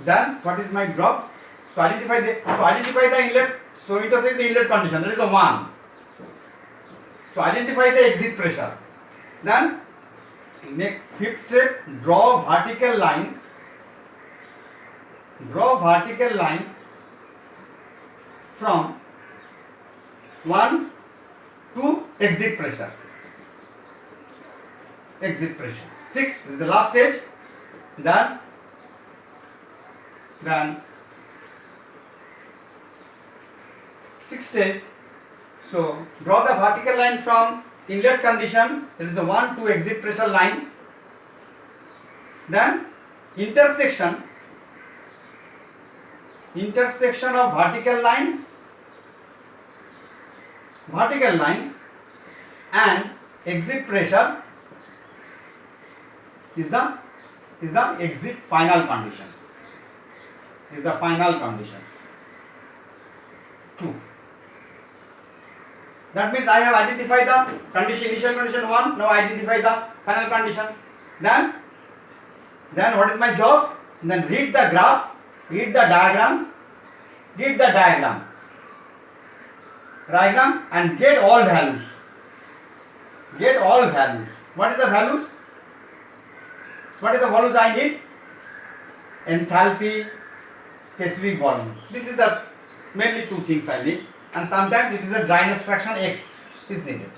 Then what is my drop? So identify the inlet. So intersect the inlet condition. That is the 1. So identify the exit pressure. Then next fifth step, draw vertical line. Draw vertical line from 1 to exit pressure. Exit pressure. 6 is the last stage. Then sixth stage. So draw the vertical line from inlet condition, that is the 1 to exit pressure line. Then intersection of vertical line and exit pressure is the exit final condition. Is the final condition. 2. That means I have identified the condition, initial condition 1. Now I identify the final condition. Then what is my job? Then read the graph, read the diagram, and get all values. What is the values? What is the values I need? Enthalpy, specific volume. This is the mainly 2 things I need, and sometimes it is a dryness fraction X is needed.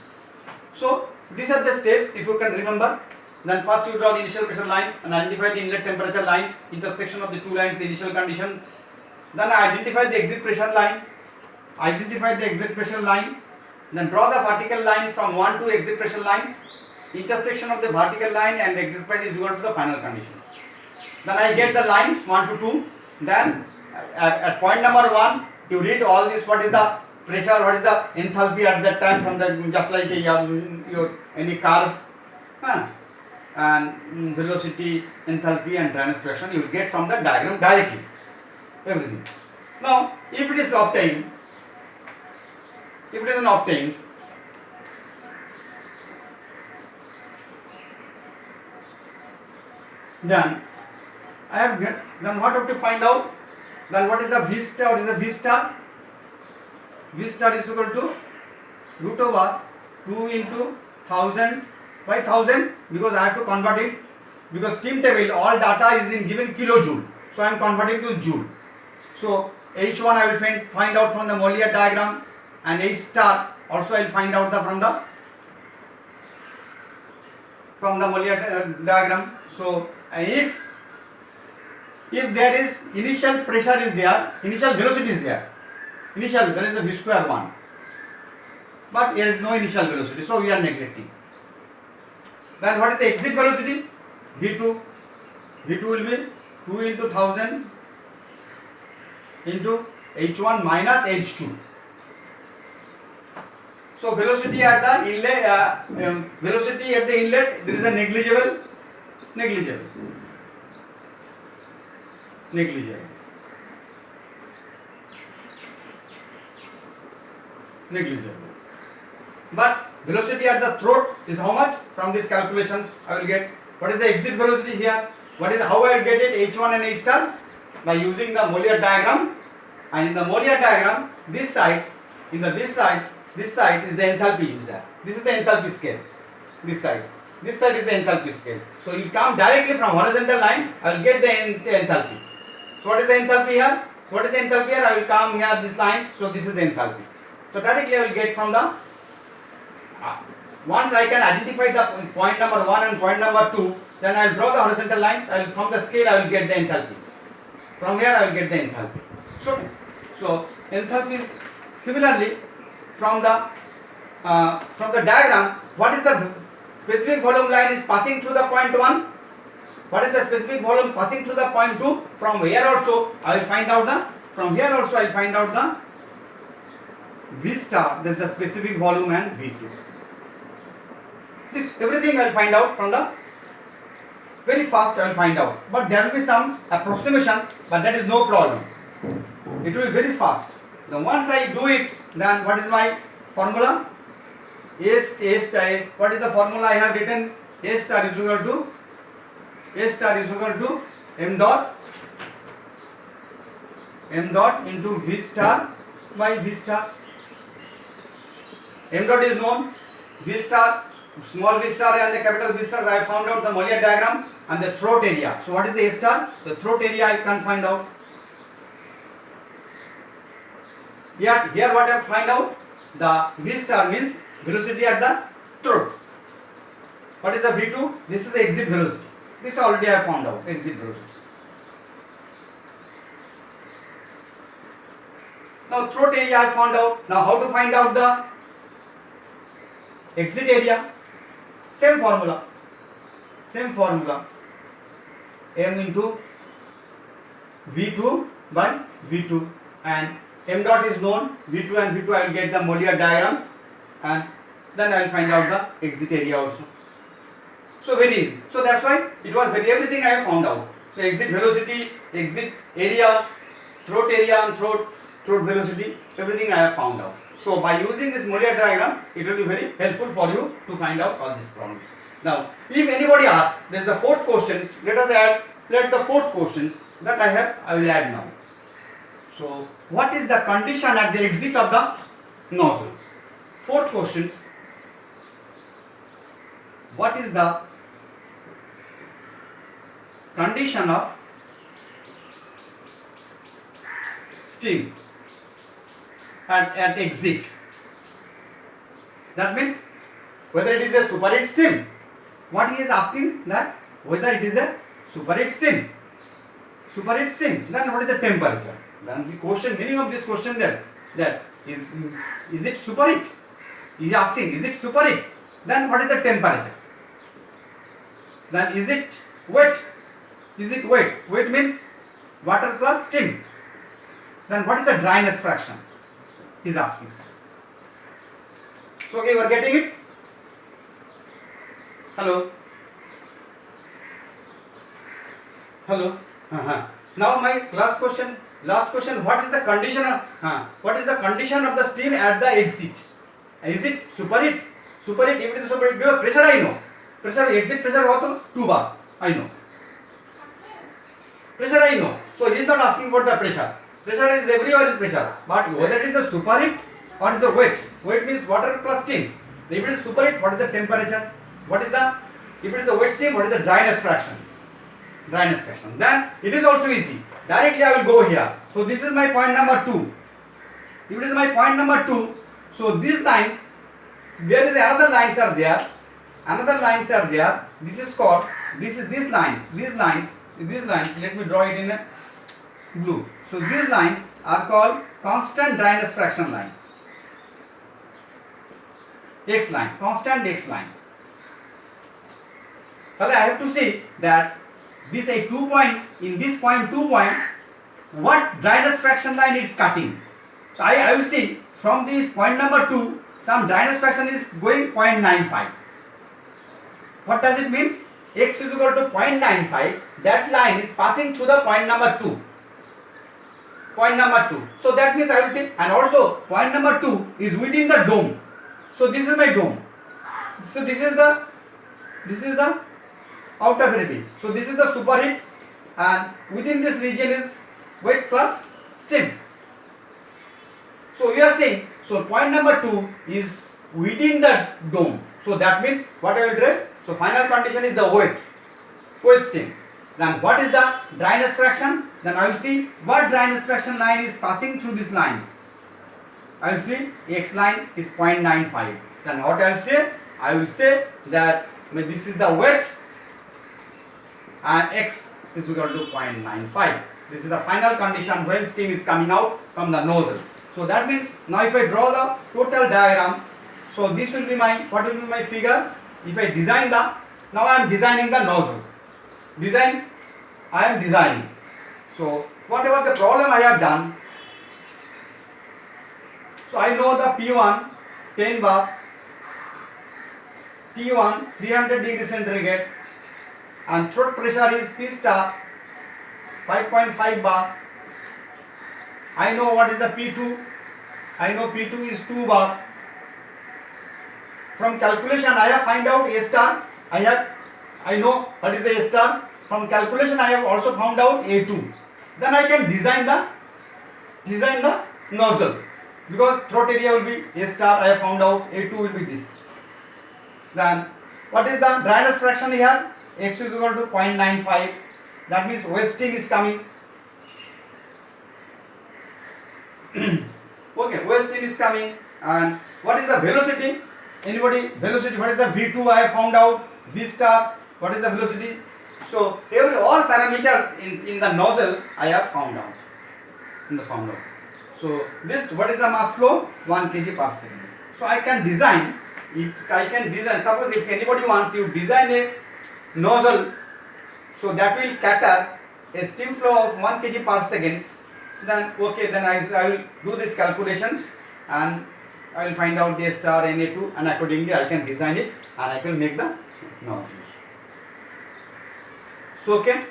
So these are the steps, if you can remember. Then first you draw the initial pressure lines and identify the inlet temperature lines, intersection of the 2 lines, the initial conditions. Then identify the exit pressure line. Then draw the vertical line from 1 to exit pressure line. Intersection of the vertical line and exit pressure is equal to the final conditions. Then I get the lines 1 to 2. Then at point number 1, you read all this. What is the pressure? What is the enthalpy at that time from the just like any curve, and velocity, enthalpy, and dryness fraction you will get from the diagram directly. Everything. Now, if it is obtained, then I have then what I have to find out? Then what is the V star? What is the V star? V star is equal to root over 2 into 1000 by 1000, because I have to convert it, because steam table all data is in given kilojoule, so I am converting to joule. So H1 I will find out from the Mollier diagram, and H star also I will find out from the Mollier diagram. So if there is initial pressure is there, initial velocity is there, there is a V square 1, but there is no initial velocity, so we are neglecting. Then what is the exit velocity? V2 will be 2 into 1000 into H1 minus H2. So velocity at the inlet, there is a negligible. But velocity at the throat is how much? From these calculations I will get. What is the exit velocity here? How I will get it? H1 and H star by using the Mollier diagram. And in the Mollier diagram, this side is the enthalpy is there. This is the enthalpy scale. This side is the enthalpy scale. So you come directly from horizontal line, I will get the enthalpy. So what is the enthalpy here? I will come here this line. So this is the enthalpy. So directly I will get from the once I can identify the point number 1 and point number 2, then I will draw the horizontal lines. From the scale I will get the enthalpy. From here I will get the enthalpy. So enthalpy is similarly from the diagram. What is the specific volume line is passing through the point 1? What is the specific volume passing through the point 2? From here also I will find out the V star. This is the specific volume and V2. This everything I will find out from the very fast. I will find out, but there will be some approximation, but that is no problem. It will be very fast. Now once I do it, then what is my formula? A star. What is the formula I have written? A star is equal to m dot m dot into V star by V star. M dot is known, V star, small v star and the capital V stars. I have found out the Mollier diagram and the throat area. So what is the A star? The throat area I can't find out. Here what I have find out? The V star means velocity at the throat. What is the V2? This is the exit velocity. This already I have found out, exit velocity. Now throat area I found out. Now how to find out the exit area? Same formula. M into V2 by V2, and m dot is known, V2 and V2 I will get the Mollier diagram, and then I will find out the exit area also. So very easy. So that's why it was everything I have found out. So exit velocity, exit area, throat area and throat velocity, everything I have found out. So by using this Mollier diagram, it will be very helpful for you to find out all these problems. Now, if anybody asks, there is the fourth questions. Let the fourth questions that I will add now. So, what is the condition at the exit of the nozzle? Fourth questions. What is the condition of steam at exit? That means whether it is a superheat steam. What he is asking, that whether it is a superheat steam. Then what is the temperature? Then the question, meaning of this question that is it superheat? He is asking, is it superheat? Then what is the temperature? Then is it wet? Wet means water plus steam. Then what is the dryness fraction? He is asking. So okay, you are getting it? Hello. Now my last question. What is the condition of the steam at the exit? Is it superheat? If it is superheat, because pressure I know. Exit pressure what? 2 bar. I know. Pressure I know. So he is not asking for the pressure. Pressure is everywhere is pressure. But whether it is a superheat or is a wet. Wet means water plus steam. If it is superheat, what is the temperature? If it is a wet steam, what is the dryness fraction? Then it is also easy. Directly I will go here. So this is my point number 2. If it is my point number 2, so these lines, there is another lines are there. This is called, these lines. Let me draw it in a blue. So these lines are called constant dryness fraction line. X line, constant X line. Well, I have to say that this a 2 point, in this point 2 point, what dryness fraction line is cutting. So I will see from this point number 2, some dryness fraction is going 0.95. What does it mean? X is equal to 0.95. That line is passing through the point number 2. So that means I will take, and also point number 2 is within the dome. So this is my dome. So this is the outer gravity. So this is the superheat, and within this region is wet plus steam. So we are saying, so point number 2 is within the dome. So that means what I will draw? So final condition is the wet steam. Then what is the dryness fraction? Then I will see what dryness fraction line is passing through these lines. I will see X line is 0.95. Then what I will say? I will say that this is the wet and X is equal to 0.95. This is the final condition when steam is coming out from the nozzle. So that means now if I draw the total diagram, so this will be my, what will be my figure? If I design the, now I am designing the nozzle. I am designing. So whatever the problem I have done, so I know the P1 10 bar, T1 300 degree centigrade, and throat pressure is P star 5.5 bar. I know what is the P2. I know P2 is 2 bar. From calculation I have find out A star. I know what is the A star. From calculation I have also found out A2. Then I can design the design the nozzle, because throat area will be A star, I have found out, A2 will be this. Then what is the dryness fraction here? X is equal to 0.95. That means wasting is coming. Okay, wasting is coming. And what is the velocity? Anybody, velocity, what is the V2 I have found out, V star, what is the velocity? So all parameters in the nozzle I have found out. So this, what is the mass flow? 1 kg per second. So I can design, suppose if anybody wants you design a nozzle, so that will cater a steam flow of 1 kg per second, then okay, then I will do this calculations and I will find out the star Na2, and accordingly I can design it and I can make the nozzles. So okay,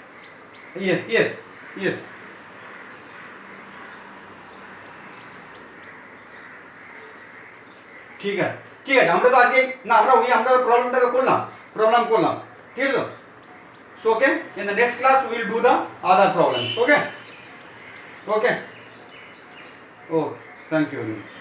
yes. ठीक है আমরা তো আজকে না আমরা প্রবলেমটাকে করলাম ঠিক আছে তো so okay, in the next class we will do the other problems. Okay, thank you very much.